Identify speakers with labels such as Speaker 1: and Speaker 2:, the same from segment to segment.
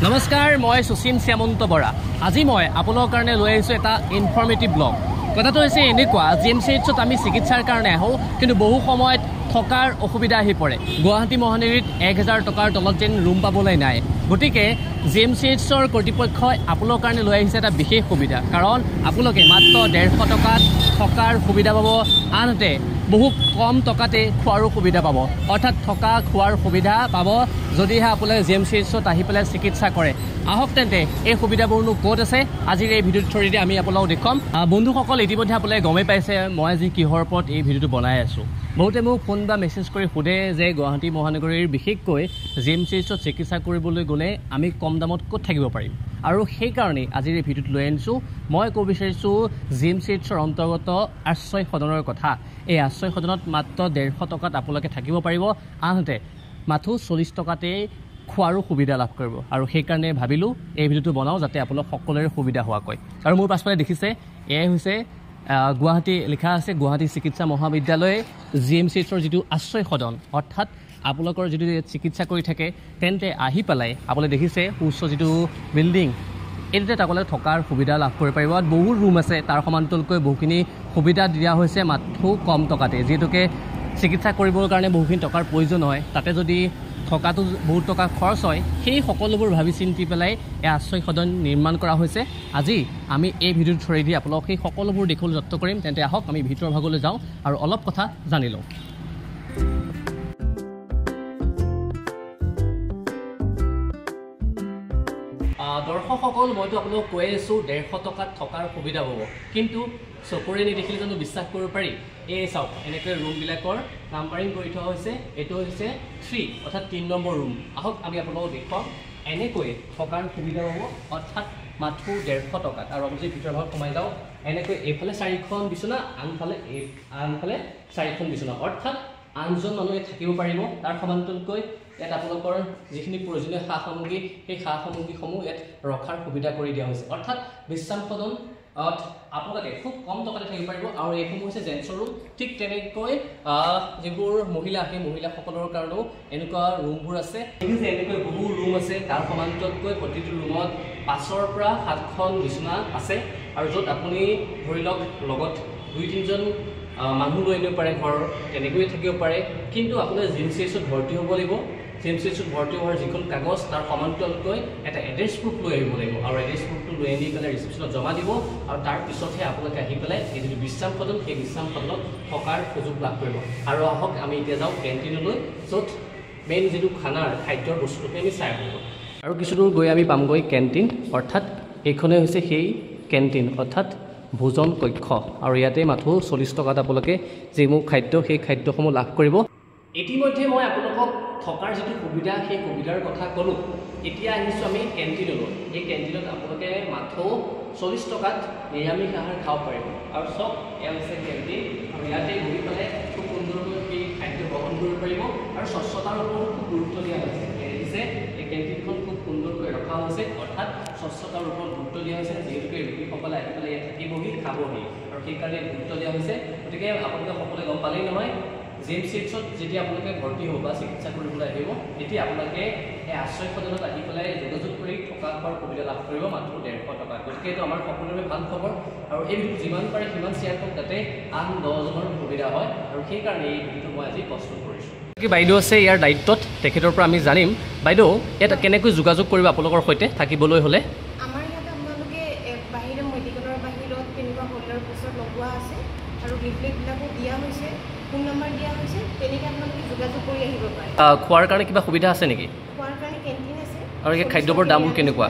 Speaker 1: নমস্কাৰ, মই সুচিন শ্যামন্ত বৰা। আজি মই আপোনালোকৰ কাৰণে লৈ আহিছোঁ এটা ইনফৰ্মেটিভ ব্লগ। কথাটো হৈছে এনেকুৱা, GMCHত আমি চিকিৎসাৰ কাৰণে আহোঁ, কিন্তু বহু সময়ত থকাৰ অসুবিধা আহি পৰে। গুৱাহাটী মহানগৰীত 1000 টকাৰ তলত যেন ৰুম পাবলৈ নাই। গতিকে GMCHৰ কৰ্তৃপক্ষই আপোনালোকৰ কাৰণে লৈ আহিছে এটা বিশেষ সুবিধা। কাৰণ আপোনালোকে মাত্ৰ 150 টকাত থকাৰ সুবিধা পাব, আনহাতে বহু কম টকাতে খোৱাৰো সুবিধা পাব। অৰ্থাৎ থকা খোৱাৰ সুবিধা পাব যদিহে আপোনালোকে GMCHত আহি পেলাই চিকিৎসা কৰে। আহক তেন্তে এই সুবিধাবোৰনো ক'ত আছে, আজিৰ এই ভিডিঅ'ৰ থ্ৰুৰে আমি আপোনালোকক দেখুৱাম। বন্ধুসকল, ইতিমধ্যে আপোনালোকে গমেই পাইছে মই আজি কিহৰ ওপৰত এই ভিডিঅ'টো বনাই আছোঁ। বহুতে মোক ফোন বা মেছেজ কৰি সোধে যে গুৱাহাটী মহানগৰীৰ বিশেষকৈ GMCHত চিকিৎসা কৰিবলৈ গ'লে আমি কম দামত ক'ত থাকিব পাৰিম, আৰু সেইকাৰণে আজিৰ এই ভিডিঅ'টো লৈ আনিছোঁ। মই ক'ব বিচাৰিছোঁ GMCHৰ অন্তৰ্গত আশ্ৰয় সদনৰ কথা। এই আশ্ৰয় সদনত মাত্ৰ 150 টকাত আপোনালোকে থাকিব পাৰিব, আনহাতে মাথো 40 টকাতেই খোৱাৰো সুবিধা লাভ কৰিব। আৰু সেইকাৰণে ভাবিলোঁ এই ভিডিঅ'টো বনাওঁ যাতে আপোনালোক সকলোৰে সুবিধা হোৱাকৈ। আৰু মোৰ পাছফালে দেখিছে, এয়াই হৈছে গুৱাহাটী লিখা আছে গুৱাহাটী চিকিৎসা মহাবিদ্যালয় GMCHৰ যিটো আশ্ৰয় সদন। অৰ্থাৎ আপোনালোকৰ যদি চিকিৎসা কৰি থাকে তেন্তে আহি পেলাই আপোনালোকে দেখিছে উচ্চ যিটো বিল্ডিং, এইটোতে আপোনালোকে থকাৰ সুবিধা লাভ কৰিব পাৰিব। বহুত ৰুম আছে, তাৰ সমান্তৰালকৈ বহুখিনি সুবিধা দিয়া হৈছে মাথো কম টকাতে। যিহেতুকে চিকিৎসা কৰিবৰ কাৰণে বহুখিনি টকাৰ প্ৰয়োজন হয়, তাতে যদি থকাটো বহুত টকা খৰচ হয়, সেই সকলোবোৰ ভাবি চিন্তি পেলাই এই আশ্ৰয় সদন নিৰ্মাণ কৰা হৈছে। আজি আমি এই ভিডিঅ'ৰ থ্ৰুৰেদি আপোনালোক সেই সকলোবোৰ দেখিবলৈ যত্ন কৰিম। তেন্তে আহক আমি ভিতৰৰ ভাগলৈ যাওঁ আৰু অলপ কথা জানি লওঁ। দৰ্শকসকল, মইতো আপোনালোক কৈ আছোঁ 150 টকাত থকাৰ সুবিধা পাব, কিন্তু চকুৰে নেদেখিলে জানো বিশ্বাস কৰিব পাৰি? এই চাওক, এনেকৈ ৰুমবিলাকৰ নাম্বাৰিং কৰি থোৱা হৈছে। এইটো হৈছে 3, অৰ্থাৎ 3 নম্বৰ ৰুম। আহক আমি আপোনালোকক দেখুৱাম। এনেকৈ থকাৰ সুবিধা পাব, অৰ্থাৎ মাথো 150 টকাত। আৰু আমি যদি ভিতৰৰ ভাগত সোমাই যাওঁ, এনেকৈ এইফালে 4খন বিচনা, আনফালে 4খন বিচনা, অৰ্থাৎ 8জন মানুহে থাকিব পাৰিব। তাৰ সমান্তৰালকৈ ইয়াত আপোনালোকৰ যিখিনি প্ৰয়োজনীয় সা সামগ্ৰী, সেই সা সামগ্ৰীসমূহ ইয়াত ৰখাৰ সুবিধা কৰি দিয়া হৈছে। অৰ্থাৎ বিশ্ৰাম সদন আপোনালোকে খুব কম টকাতে থাকিব পাৰিব। আৰু এইসমূহ হৈছে জেন্টছৰ ৰুম। ঠিক তেনেকৈ যিবোৰ মহিলা, সেই মহিলাসকলৰ কাৰণেও এনেকুৱা ৰুমবোৰ আছে। এনেকৈ বহু ৰুম আছে, তাৰ সমান্তৰালকৈ প্ৰতিটো ৰুমত 5ৰ পৰা 7খন বিচনা আছে। আৰু য'ত আপুনি ধৰি লওক লগত 2-3জন মানুহ লৈ আনিব পাৰে, ঘৰৰ তেনেকৈয়ে থাকিব পাৰে। কিন্তু আপোনাৰ GMCHত ভৰ্তি হ'ব লাগিব। GMCHত ভৰ্তি হোৱাৰ যিখন কাগজ, তাৰ সমান্তৰালকৈ এটা এড্ৰেছ প্ৰুফ লৈ আহিব লাগিব। আৰু এড্ৰেছ প্ৰুফটো লৈ আনি পেলাই ৰিচিপশ্যনত জমা দিব। আৰু তাৰ পিছতহে আপোনালোকে আহি পেলাই এই যিটো বিশ্ৰাম সদন, সেই বিশ্ৰাম সদনত থকাৰ সুযোগ লাভ কৰিব। আৰু আহক আমি এতিয়া যাওঁ কেণ্টিনলৈ, য'ত মেইন যিটো খাদ্যৰ বস্তুটোকে আমি চাই আহিব। আৰু কিছু দূৰ গৈ আমি পামগৈ কেণ্টিন, অৰ্থাৎ এইখনেই হৈছে সেই কেণ্টিন, অৰ্থাৎ ভোজন কক্ষ। আৰু ইয়াতে মাথো 40 টকাত আপোনালোকে যিসমূহ খাদ্য, সেই খাদ্যসমূহ লাভ কৰিব। ইতিমধ্যে মই আপোনালোকক থকাৰ যিটো সুবিধা, সেই সুবিধাৰ কথা ক'লোঁ। এতিয়া আহিছোঁ আমি কেণ্টিনলৈ। এই কেণ্টিনত আপোনালোকে মাথো 40 টকাত নিৰামিষ আহাৰ খাব পাৰিব। আৰু চব এয়া হৈছে কেণ্টিন, আৰু ইয়াতে বহি পেলাই খুব সুন্দৰকৈ সেই খাদ্য গ্ৰহণ কৰিব পাৰিব। আৰু স্বচ্ছতাৰ ওপৰত খুব গুৰুত্ব দিয়া হৈছে। দেখিছে, এই কেণ্টিনখন খুব সুন্দৰকৈ ৰখা হৈছে, অৰ্থাৎ স্বচ্ছতাৰ ওপৰত গুৰুত্ব দিয়া হৈছে। যিহেতুকে ৰোগীসকলে আহি পেলাই ইয়াত থাকিবহি, খাবহি, আৰু সেইকাৰণে গুৰুত্ব দিয়া হৈছে। গতিকে আপোনালোকে সকলোৱে গম পালেই নহয়, GMCHত যেতিয়া আপোনালোকে ভৰ্তি হ'ব বা চিকিৎসা কৰিবলৈ আহিব, তেতিয়া আপোনালোকে এই আশ্ৰয় সদনত আহি পেলাই যোগাযোগ কৰি থকা খোৱাৰ সুবিধা লাভ কৰিব মাত্ৰ 150 টকাত। গতিকে এইটো আমাৰ সকলোৰে ভাল খবৰ। আৰু এই ভিডিঅ'টো যিমান পাৰে সিমান শ্বেয়াৰ কৰক, যাতে আন 10জনৰ সুবিধা হয়। আৰু সেইকাৰণে এই ভিডিঅ'টো মই আজি প্ৰস্তুত কৰিছোঁ। বাইদেউ আছে ইয়াৰ দায়িত্বত, তেখেতৰ পৰা আমি জানিম। বাইদেউ, ইয়াত কেনেকৈ যোগাযোগ কৰিব আপোনালোকৰ সৈতে থাকিবলৈ হ'লে?
Speaker 2: আমাৰ ইয়াত আপোনালোকে বাহিৰে মেডিকেলৰ বাহিৰত তেনেকুৱা হোটেলৰ পিছত লগোৱা আছে, আৰু লিফলেটবিলাকো দিয়া হৈছে, ফোন নম্বৰ দিয়া হৈছে, তেনেকৈ আপোনালোকে যোগাযোগ কৰি আহিব পাৰে।
Speaker 1: খোৱাৰ কাৰণে কিবা সুবিধা আছে নেকি?
Speaker 2: খোৱাৰ কাৰণে কেণ্টিন আছে।
Speaker 1: আৰু এই খাদ্যবোৰ দামবোৰ কেনেকুৱা?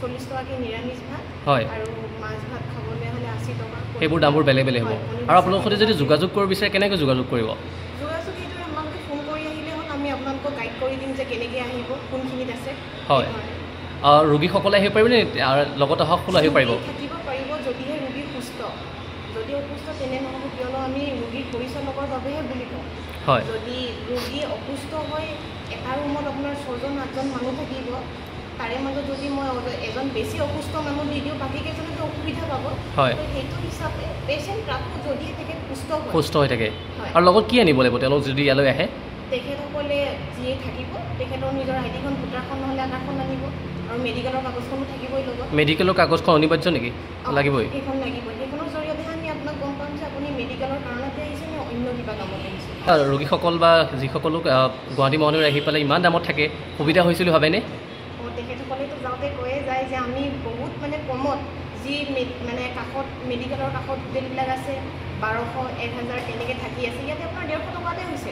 Speaker 2: 40 টকাকৈ নিৰামিষ ভাত,
Speaker 1: হয়,
Speaker 2: আৰু মাছ ভাত খাবলৈ হ'লে 80 টকা।
Speaker 1: সেইবোৰ দামবোৰ বেলেগ বেলেগ হ'ব। আৰু আপোনালোকৰ সৈতে যদি যোগাযোগ কৰিব বিচাৰে, কেনেকৈ যোগাযোগ কৰিব?
Speaker 2: যোগাযোগ এইদৰে আপোনালোকে ফোন কৰি আহিলে হ'ল, আমি আপোনালোকক গাইড কৰি দিম যে কেনেকৈ আহিব, কোনখিনিত আছে।
Speaker 1: হয়, ৰোগীসকলে আহিব পাৰিবনে? লগত অহা সকলো আহিব পাৰিব?
Speaker 2: থাকিব পাৰিব, যদিহে ৰোগী সুস্থ। যদি অসুস্থ তেনে নহ'ব, কিয়নো আমি ৰোগীৰ পৰিচালকৰ বাবেহে বুলি কওঁ।
Speaker 1: হয়,
Speaker 2: যদি ৰোগী অসুস্থ হয়, এটা ৰুমত আপোনাৰ 6জন-8জন মানুহ থাকিব। তাৰে মাজত যদি মই এজন বেছি অসুস্থ মানুহ দি দিওঁ, বাকীকেইজনেতো অসুবিধা পাব। হয়, সেইটো হিচাপে পেচেণ্ট ৰাখোঁ যদিহে তেখেত সুস্থ হৈ থাকে।
Speaker 1: আৰু লগত কি আনিব লাগিব তেওঁলোক যদি ইয়ালৈ আহে?
Speaker 2: তেখেতক তেখেতসকলে যিয়ে থাকিব তেখেতৰ নিজৰ আইডিখন ভোটাৰখন নহ'লে আধাৰখন আনিব আৰু মেডিকেলৰ কাগজখনো থাকিবই লগত
Speaker 1: মেডিকেলৰ কাগজখন অনিবাৰ্য নেকি লাগিবই
Speaker 2: সেইখন লাগিবই সেইখনৰ জৰিয়তে আমি আপোনাক গম পাম যে আপুনি মেডিকেলৰ কাৰণতে আহিছে নে অন্য কিবা কামত আহিছে
Speaker 1: ৰোগীসকল বা যিসকলক গুৱাহাটী মহানগৰীত আহি পেলাই ইমান দামত থাকে সুবিধা হৈছিল ভাবেনে
Speaker 2: তেখেতসকলেতো যাওঁতে কৈয়ে যায় যে আমি বহুত মানে কমত যি মানে কাষত মেডিকেলৰ কাষত হোটেলবিলাক আছে 1200 1000 তেনেকৈ থাকি আছে ইয়াতে আপোনাৰ 150 টকাতে হৈছে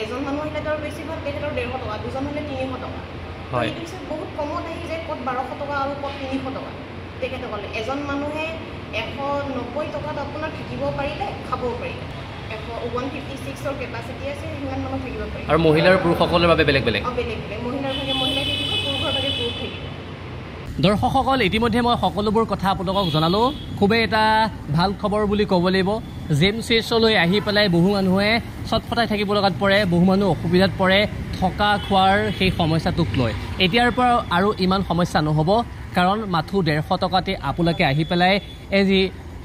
Speaker 2: এজন মানুহ আহিলে তাৰ বেছিভাগ তেখেতৰ 150 টকা দুজন হ'লে 300 টকা হয় বহুত কমত আহি যায় ক'ত 1200 টকা আৰু ক'ত 300 টকা তেখেতসকলে এজন মানুহে 190 টকাত আপোনাৰ থাকিব পাৰিলে খাবও পাৰিলে 156ৰ কেপাচিটি আছে সিমান মানুহ থাকিব পাৰি
Speaker 1: আৰু মহিলা আৰু পুৰুষসকলৰ বাবে বেলেগ বেলেগ
Speaker 2: বেলেগ বেলেগ মহিলাৰ ভাগে মহিলা থাকিব পুৰুষৰ ভাগে পুৰুষ থাকিব
Speaker 1: দৰ্শকসকল ইতিমধ্যে মই সকলোবোৰ কথা আপোনালোকক জনালোঁ খুবেই এটা ভাল খবৰ বুলি ক'ব লাগিব JMCHলৈ আহি পেলাই বহু মানুহে চটফটাই থাকিব লগাত পৰে বহু মানুহ অসুবিধাত পৰে থকা খোৱাৰ সেই সমস্যাটোক লৈ এতিয়াৰ পৰা আৰু ইমান সমস্যা নহ'ব কাৰণ মাথো 150 টকাতে আপোনালোকে আহি পেলাই এই যি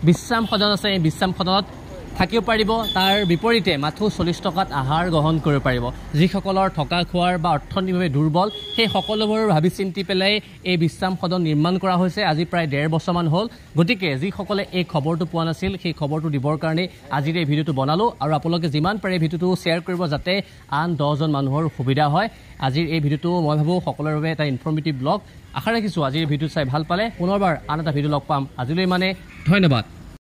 Speaker 1: বিশ্ৰাম সদন আছে এই বিশ্ৰাম সদনত থাকিব পাৰিব তাৰ বিপৰীতে মাথো 40 টকাত আহাৰ গ্ৰহণ কৰিব পাৰিব যিসকলৰ থকা খোৱাৰ বা অৰ্থনৈতিকভাৱে দুৰ্বল সেই সকলোবোৰ ভাবি চিন্তি পেলাই এই বিশ্ৰাম সদন নিৰ্মাণ কৰা হৈছে আজি প্ৰায় 1.5 বছৰমান হ'ল গতিকে যিসকলে এই খবৰটো পোৱা নাছিল সেই খবৰটো দিবৰ কাৰণে আজিৰ এই ভিডিঅ'টো বনালোঁ আৰু আপোনালোকে যিমান পাৰে ভিডিঅ'টো শ্বেয়াৰ কৰিব যাতে আন 10জন মানুহৰ সুবিধা হয় আজিৰ এই ভিডিঅ'টো মই ভাবোঁ সকলোৰে বাবে এটা ইনফৰ্মেটিভ ব্লগ আশা ৰাখিছোঁ আজিৰ ভিডিঅ' চাই ভাল পালে পুনৰবাৰ আন এটা ভিডিঅ' লগ পাম আজিলৈ মানে ধন্যবাদ